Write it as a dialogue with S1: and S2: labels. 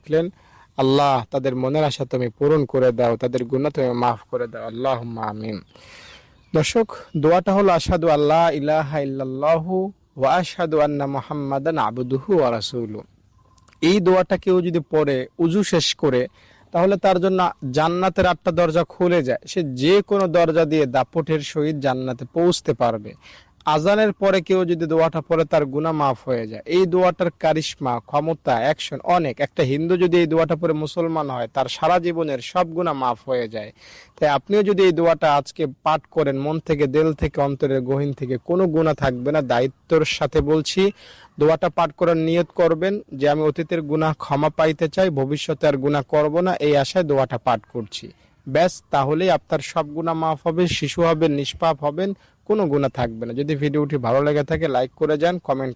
S1: রাখলেন, আল্লাহ তাদের মনের আশা তুমি পূরণ করে দাও, তাদের গুনাহ তুমি মাফ করে দাও, আল্লাহুম্মা আমিন। দর্শক, দোয়াটা হলো আশহাদু আল্লা ইলাহা ইল্লাল্লাহু ওয়া আশহাদু আন্না মুহাম্মাদান আবদুহু ওয়া রাসূলুহু। এই দোয়াটা কেউ যদি পড়ে উজু শেষ করে, তাহলে তার জন্য জান্নাতের 8টা দরজা খুলে যায়। সে যে কোনো দরজা দিয়ে দাপটের সহিত জান্নাতে পৌঁছতে পারবে। আজানের পরে কেউ যদি দোয়াটা পড়ে, তার গুনাহ মাফ হয়ে যায়। এই দোয়াটার কারিশমা, ক্ষমতা, অ্যাকশন অনেক। একটা হিন্দু যদি এই দোয়াটা পড়ে মুসলমান হয়, তার সারা জীবনের সব গুনাহ মাফ হয়ে যায়। তাই আপনিও যদি এই দোয়াটা আজকে পাঠ করেন, মন থেকে, দিল থেকে, অন্তরের গহীন থেকে, কোনো গুনাহ থাকবে না। দায়িত্বর সাথে বলছি, দোয়াটা পাঠ করার নিয়ত করবেন যে আমি অতীতের গুনাহ ক্ষমা পাইতে চাই, ভবিষ্যতে আর গুনাহ করব না, এই আশায় দোয়াটা পাঠ করছি। ব্যাস, তাহলেই আপনার সব গুনাহ মাফ হবে, শিশু হবেন, নিষ্পাপ হবেন, কোনো গুনাহ থাকবে না। যদি ভিডিওটি ভালো লেগে থাকে লাইক করে যান, কমেন্ট